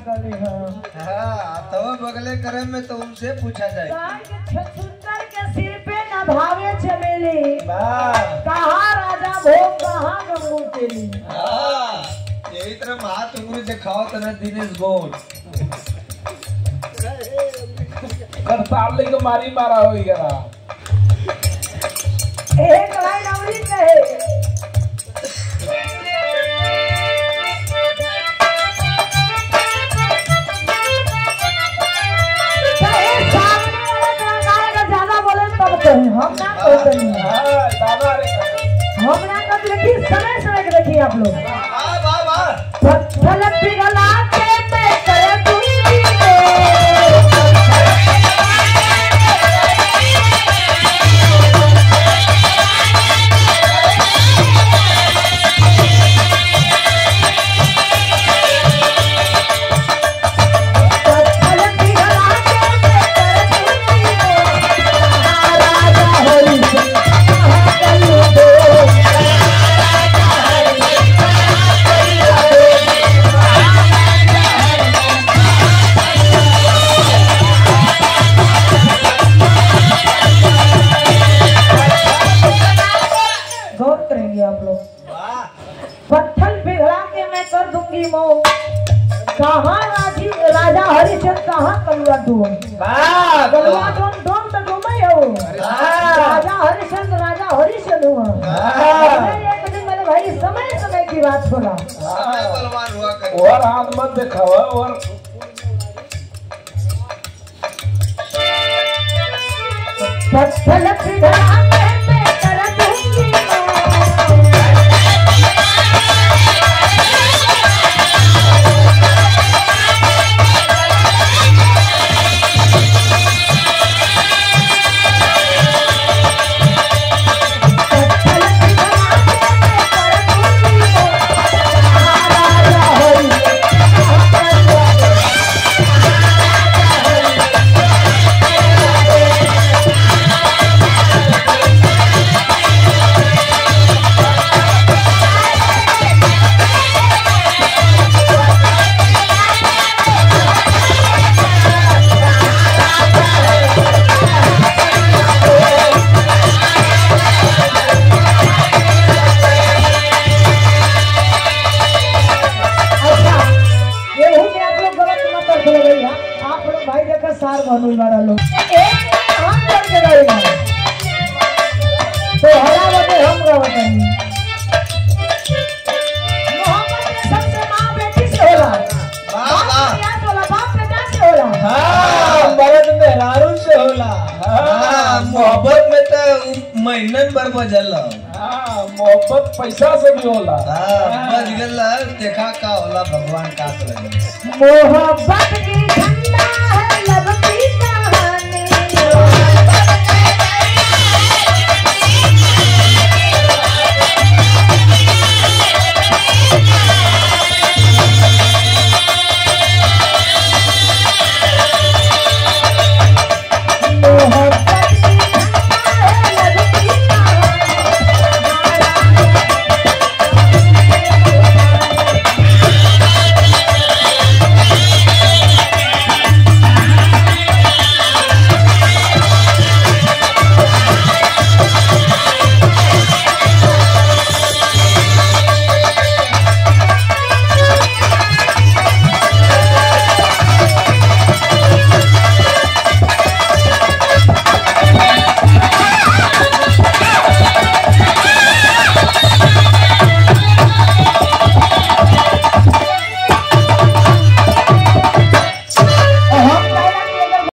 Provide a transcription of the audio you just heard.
करे हाँ तो बगले करे में तो उनसे पूछा जाए छछुंदर के सिर पे न भावे चमेली कहाँ राजा भोग कहाँ गंगू तेली। यही तरह हाथ उंगली दिखाओ तो ना दिनेश बोल करतार ले तो मारी मारा होई गरा एक लाइन अमरी कहे हम ना कहते नहीं दादा रे हम ना कहते लेकिन समय समय के देखिए आप लोग वाह वाह पत्थर पिघला के मैं कर दूंगी कहाँ राजा हरिश्चंद्र कहाँ कलुआ डूम कलुआ डूम तो डूमे हो राजा हरिश्चंद्र हुआ एक दिन मेरे भाई समय समय की बात बोला बलवान हुआ और हाथ मत दिखावा और पत्थर पिघला के मैं कर दूंगी सार बनू वाला लोग एक हम करके रहेगा तो हरा बजे हम रवतनी मोहब्बत में सबसे मां बेटी से होला बाप होला बाप बेटा से होला हां मर्द में हारून से होला हां मोहब्बत में तो महीनन भर बजल हां मोहब्बत पैसा से भी होला हां बज गेल देखा का होला भगवान का करे मोहब्बत की